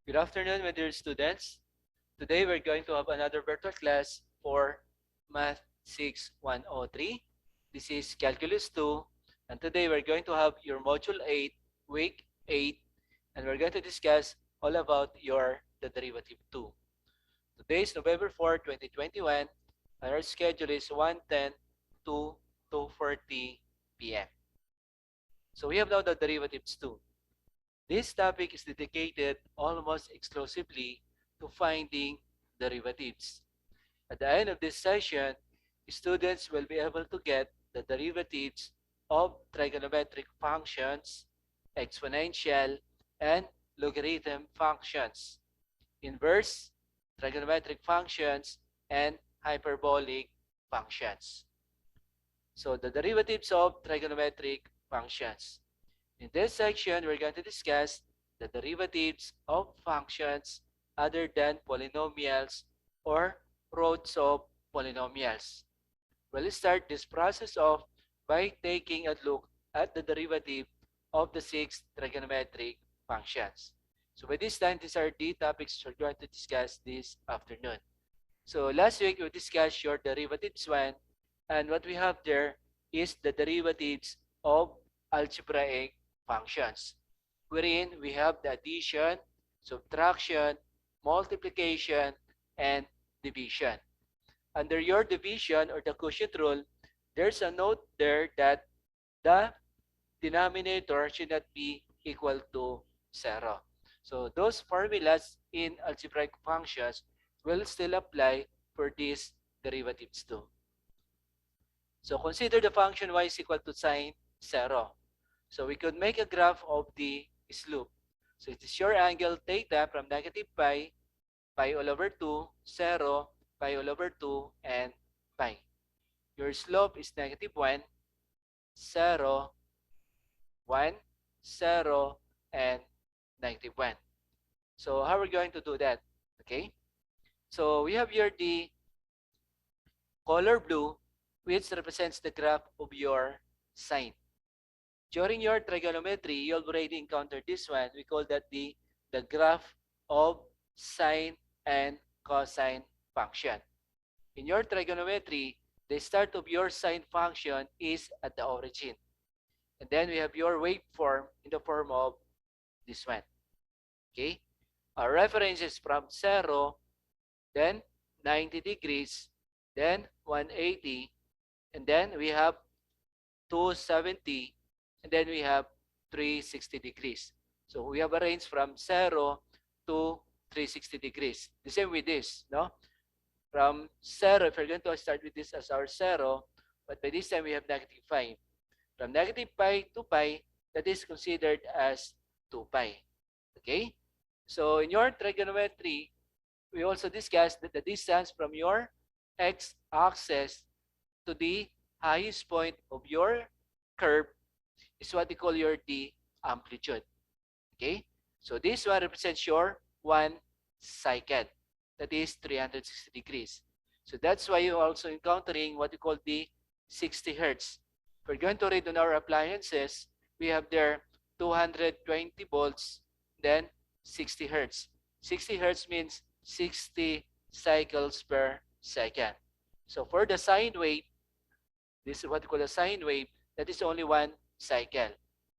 Good afternoon, my dear students. Today we're going to have another virtual class for Math 6103. This is Calculus 2, and today we're going to have your Module 8, Week 8, and we're going to discuss all about the derivative 2. Today is November 4, 2021, and our schedule is 1:10 to 2:40 p.m. So we have now the derivatives 2. This topic is dedicated almost exclusively to finding derivatives. At the end of this session, students will be able to get the derivatives of trigonometric functions, exponential, and logarithm functions, inverse, trigonometric functions, and hyperbolic functions. So the derivatives of trigonometric functions. In this section, we're going to discuss the derivatives of functions other than polynomials or roots of polynomials. We'll start this process off by taking a look at the derivative of the six trigonometric functions. So by this time, these are the topics we're going to discuss this afternoon. So last week, we discussed your derivatives 1, and what we have there is the derivatives of algebraic functions, wherein we have the addition, subtraction, multiplication, and division. Under your division or the quotient rule, there's a note there that the denominator should not be equal to 0. So those formulas in algebraic functions will still apply for these derivatives too. So consider the function y is equal to sine 0. So we could make a graph of the slope. So it is your angle theta from negative pi all over 2, 0, pi all over 2, and pi. Your slope is negative 1, 0, 1, 0, and negative 1. So how are we going to do that? Okay. So we have here the color blue, which represents the graph of your sine. During your trigonometry, you already encountered this one. We call that the graph of sine and cosine function. In your trigonometry, the start of your sine function is at the origin. And then we have your waveform in the form of this one. Okay? Our reference is from 0, then 90 degrees, then 180, and then we have 270, and then we have 360 degrees. So we have a range from 0 to 360 degrees. The same with this, no? From 0, if we're going to start with this as our 0, but by this time we have negative 5. From negative pi to pi, that is considered as 2 pi. Okay? So in your trigonometry, we also discussed that the distance from your x-axis to the highest point of your curve is what we call your the amplitude. Okay? So this one represents your one cycle. That is 360 degrees. So that's why you're also encountering what we call the 60 hertz. If we're going to read on our appliances, we have there 220 volts, then 60 hertz. 60 hertz means 60 cycles per second. So for the sine wave, this is what we call a sine wave, that is only one cycle.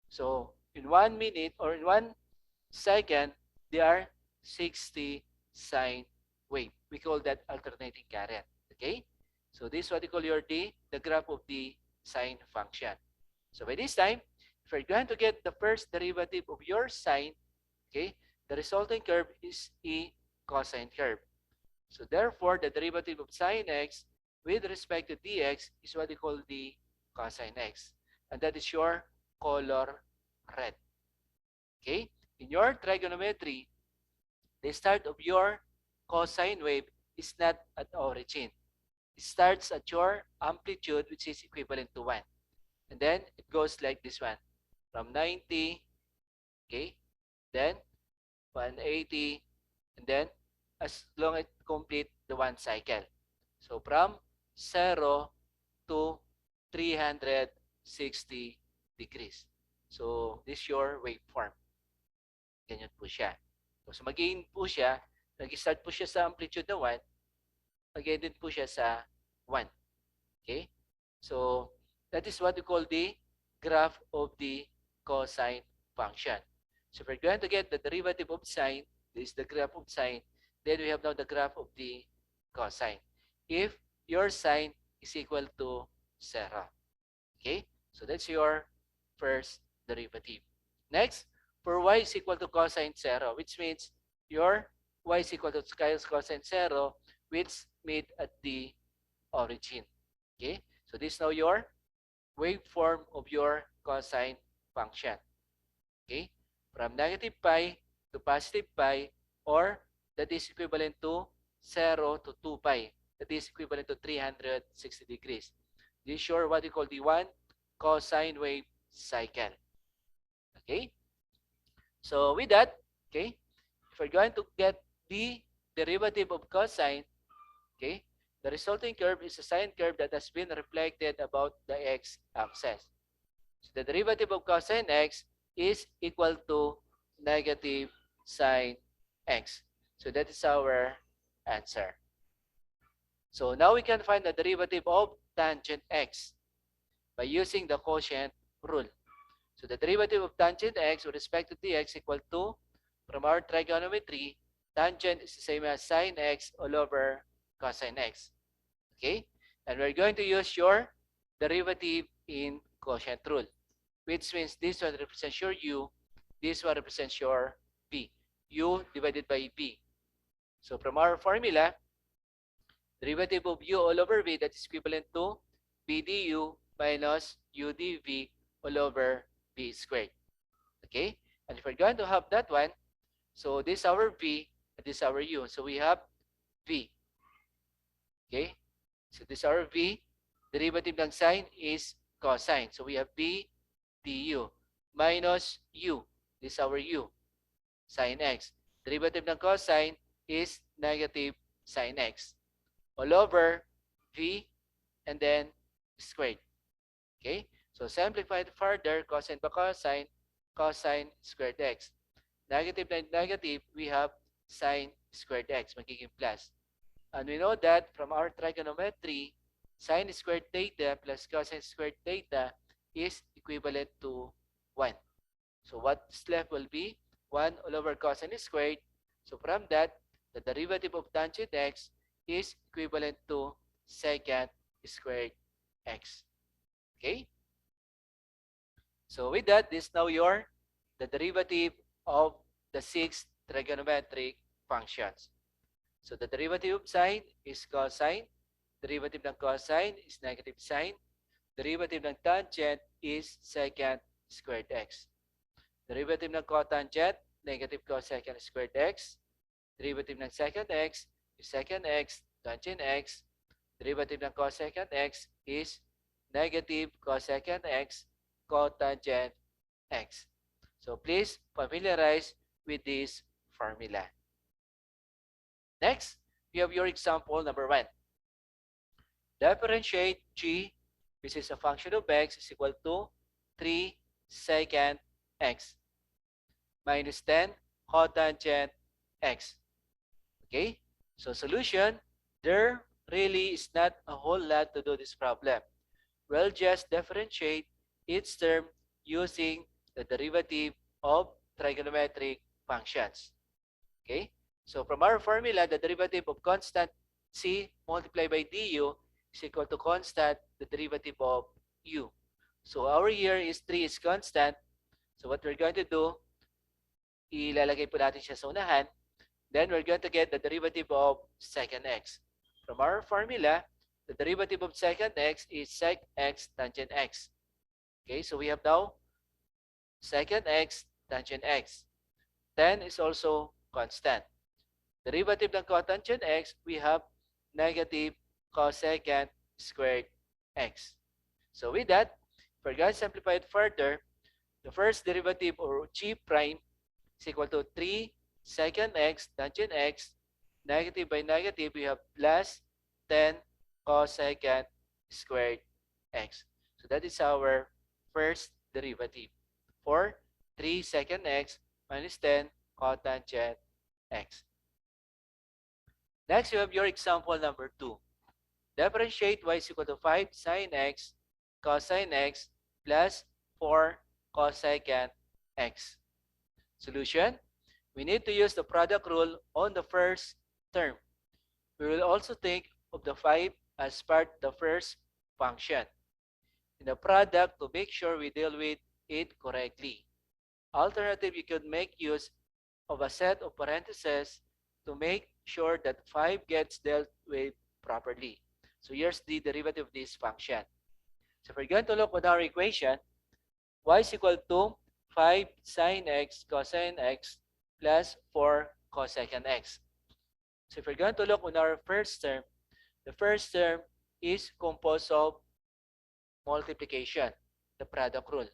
So in 1 minute or in 1 second, there are 60 sine wave. We call that alternating current. Okay? So this is what we call your the graph of the sine function. So by this time, if you're going to get the first derivative of your sine, okay, the resulting curve is a cosine curve. So therefore, the derivative of sine x with respect to dx is what we call the cosine x. And that is your color red. Okay? In your trigonometry, the start of your cosine wave is not at origin. It starts at your amplitude, which is equivalent to 1. And then it goes like this one. From 90, okay, then 180, and then as long as it complete the one cycle. So from 0 to 360 degrees. So this is your waveform. Ganyan po siya. So mag-gain po siya, nag-start po siya sa amplitude na 1, mag-gain din po siya sa 1. Okay? So, that is what we call the graph of the cosine function. So, if we're going to get the derivative of sine, this is the graph of sine, then we have now the graph of the cosine. If your sine is equal to 0. Okay? So, that's your first derivative. Next, for y is equal to cosine 0, which means your y is equal to cosine 0, which made at the origin. Okay? So this is now your waveform of your cosine function. Okay? From negative pi to positive pi, or that is equivalent to 0 to 2 pi. That is equivalent to 360 degrees. This is your what we call the one cosine wave cycle. Okay? So with that, okay, if we're going to get the derivative of cosine, okay, the resulting curve is a sine curve that has been reflected about the x-axis. So the derivative of cosine x is equal to negative sine x. So that is our answer. So now we can find the derivative of tangent x by using the quotient rule. So the derivative of tangent x with respect to dx equal to, from our trigonometry, tangent is the same as sine x all over cosine x. Okay? And we're going to use your derivative in quotient rule, which means this one represents your u, this one represents your v. U divided by v. So from our formula, derivative of u all over v, that is equivalent to v du minus u dv all over v squared. Okay? And if we're going to have that one, so this is our v, and this is our u. So we have v. Okay? So this is our v. Derivative ng sine is cosine. So we have v du minus u. This is our u. Sine x. Derivative ng cosine is negative sine x. All over v and then squared. Okay? So simplified further, cosine by cosine, cosine squared x. Negative na negative, we have sine squared x, magiging plus. And we know that from our trigonometry, sine squared theta plus cosine squared theta is equivalent to 1. So what's left will be 1 all over cosine squared. So from that, the derivative of tangent x is equivalent to secant squared x. Okay? So with that, this is now the derivative of the 6 trigonometric functions. So the derivative of sine is cosine, derivative ng cosine is negative sine, derivative ng tangent is secant squared x. Derivative ng cotangent, negative cosecant squared x. Derivative ng secant x is secant x, tangent x. Derivative ng cosecant x is negative cosecant x, cotangent x. So please familiarize with this formula. Next, we have your example number 1. Differentiate g, which is a function of x, is equal to 3 secant x minus 10 cotangent x. Okay? So solution, there really is not a whole lot to do this problem. We'll just differentiate each term using the derivative of trigonometric functions. Okay? So from our formula, the derivative of constant c multiplied by du is equal to constant, the derivative of u. So our here is 3 is constant. So what we're going to do, ilalagay po natin siya sa unahan. Then we're going to get the derivative of secant x. From our formula, the derivative of secant x is sec x tangent x. Okay, so we have now secant x tangent x. 10 is also constant. Derivative ng cotangent x, we have negative cosecant squared x. So with that, if we're going to simplify it further, the first derivative or g prime is equal to 3 secant x tangent x. Negative by negative, we have plus 10 cosecant squared x. So that is our first derivative for 3 secant x minus 10 cotangent x. Next, you have your example number 2. Differentiate y is equal to 5 sine x cosine x plus 4 cosecant x. Solution: we need to use the product rule on the first term. We will also think of the 5 as part of the first function. In the product, to make sure we deal with it correctly. Alternative, you could make use of a set of parentheses to make sure that 5 gets dealt with properly. So here's the derivative of this function. So if we're going to look at our equation, y is equal to 5 sine x cosine x plus 4 cosecant x. So if we're going to look on our first term, the first term is composed of multiplication, the product rule.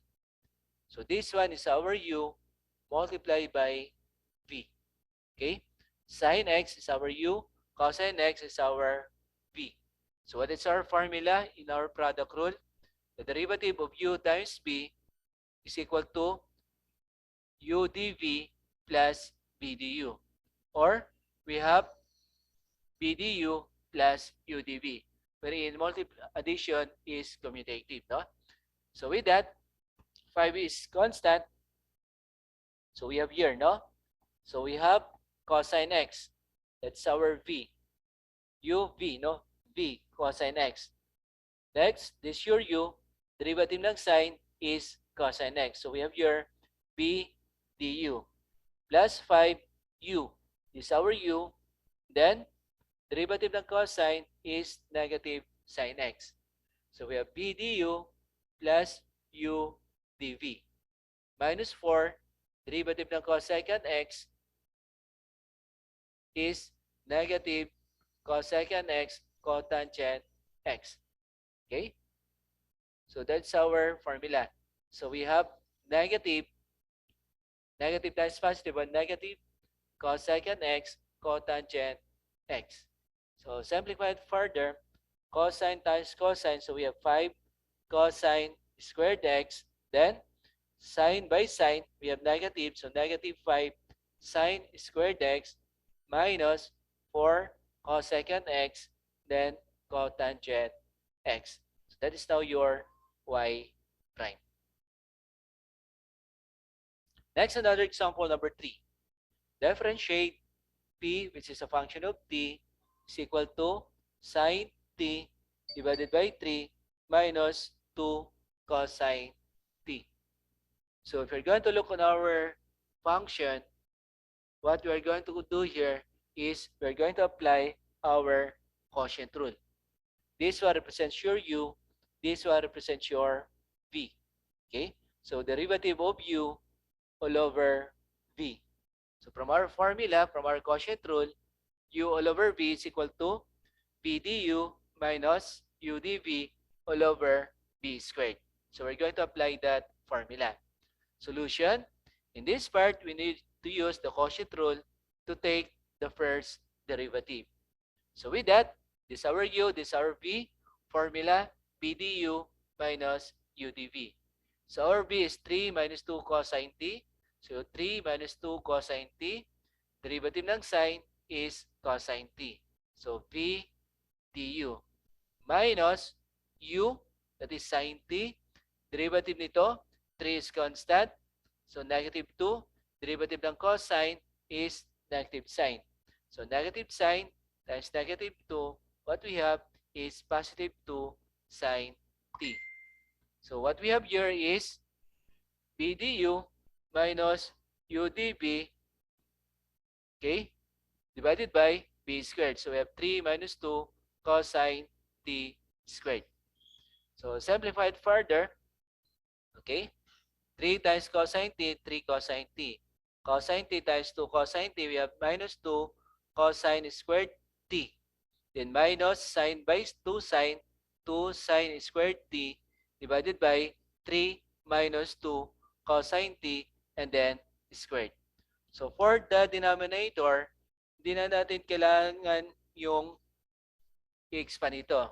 So this one is our u multiplied by v. Okay? Sine x is our u, cosine x is our v. So what is our formula in our product rule? The derivative of u times v is equal to u dv plus v du. Or we have v du plus u dv, wherein addition is commutative. No? So with that, 5 is constant. So we have here, no? So we have cosine x. That's our v. uv, no? v cosine x. Next, this your u. Derivative ng sine is cosine x. So we have here v du plus 5u. This is our u. Then, derivative ng cosine is negative sine x. So we have v du plus u dv. Minus 4, derivative ng cosecant x is negative cosecant x cotangent x. Okay? So that's our formula. So we have negative times positive, and negative cosecant x cotangent x. So simplified further, cosine times cosine, so we have 5 cosine squared x. Then, sine by sine, we have negative, so negative 5 sine squared x minus 4 cosecant x, then cotangent x. So that is now your y prime. Next, another example number 3. Differentiate p, which is a function of t, is equal to sine t divided by 3 minus 2 cosine t. So if you're going to look on our function, what we are going to do here is we're going to apply our quotient rule. This one represents your u, this one represents your v. Okay? So derivative of u all over v. So from our formula, from our quotient rule, u all over v is equal to v du minus u dv all over v squared. So we're going to apply that formula. Solution: in this part, we need to use the quotient rule to take the first derivative. So with that, this is our u, this is our v. Formula: v du minus u dv. So our v is 3 minus 2 cosine t. So 3 minus 2 cosine t. Derivative ng sine is cosine t. So v du minus u, that is sine t. Derivative nito, 3 is constant. So negative 2. Derivative ng cosine is negative sine. So negative sine times negative 2, what we have is positive 2 sine t. So what we have here is v du minus u dv, okay, divided by v squared. So we have 3 minus 2 cosine t squared. So simplified further, okay, 3 times cosine t, 3 cosine t. Cosine t times 2 cosine t, we have minus 2 cosine squared t. Then minus sine by 2 sine, 2 sine squared t divided by 3 minus 2 cosine t and then squared. So for the denominator, hindi na natin kailangan yung i-expand ito.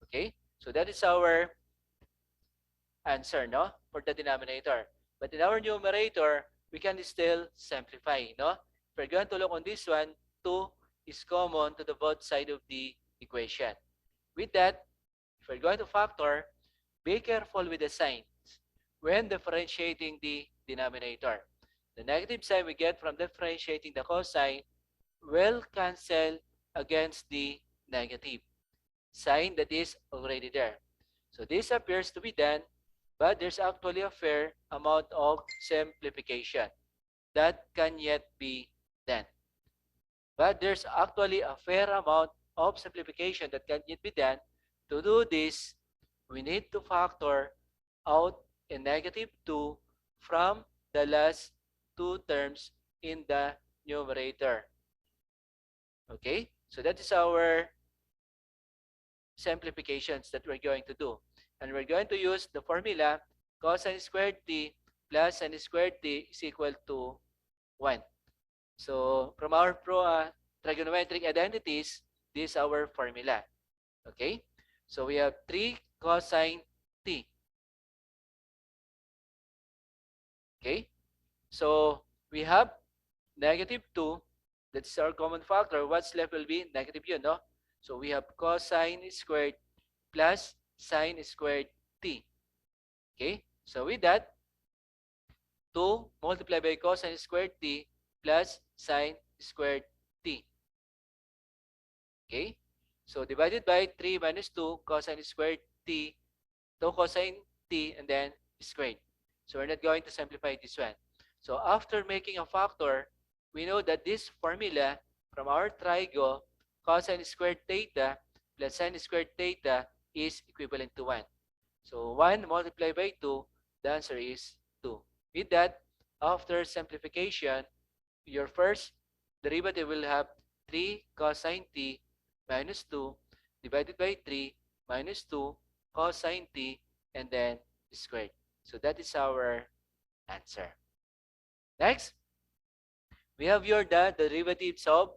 Okay? So that is our answer, no? For the denominator. But in our numerator, we can still simplify, no? If we're going to look on this one, 2 is common to the both side of the equation. With that, if we're going to factor, be careful with the signs when differentiating the denominator. The negative sign we get from differentiating the cosine will cancel against the negative sign that is already there. So this appears to be done, but there's actually a fair amount of simplification that can yet be done. But there's actually a fair amount of simplification that can yet be done. To do this, we need to factor out a negative 2 from the last two terms in the numerator. Okay? So that is our simplifications that we're going to do. And we're going to use the formula cosine squared t plus sine squared t is equal to 1. So from our trigonometric identities, this is our formula. Okay? So we have 3 cosine t. Okay? So we have negative 2. That's our common factor. What's left will be negative yun, no? So we have cosine squared plus sine squared t. Okay? So with that, 2 multiplied by cosine squared t plus sine squared t. Okay? So divided by 3 minus 2 cosine squared t, 2 cosine t, and then squared. So we're not going to simplify this one. So after making a factor, we know that this formula from our trigo, cosine squared theta plus sine squared theta is equivalent to 1. So 1 multiplied by 2, the answer is 2. With that, after simplification, your first derivative will have 3 cosine t minus 2 divided by 3 minus 2 cosine t and then squared. So that is our answer. Next, we have the derivatives of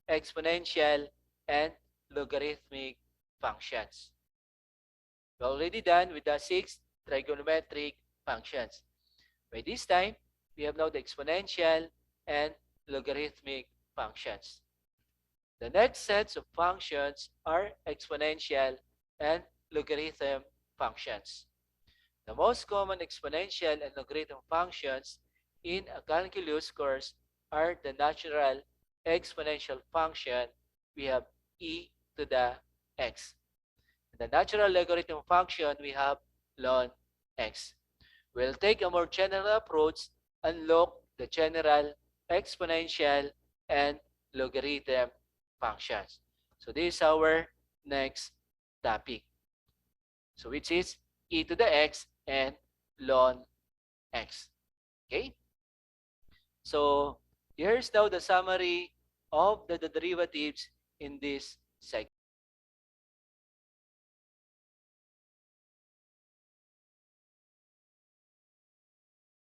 exponential and logarithmic functions. We're already done with the 6 trigonometric functions. By this time, we have now the exponential and logarithmic functions. The next sets of functions are exponential and logarithm functions. The most common exponential and logarithm functions in a calculus course are the natural exponential function. We have e to the x. The natural logarithm function, we have ln x. We'll take a more general approach and look the general exponential and logarithm functions. So this is our next topic. So which is e to the x and ln x. Okay? So here's now the summary of the derivatives in this segment.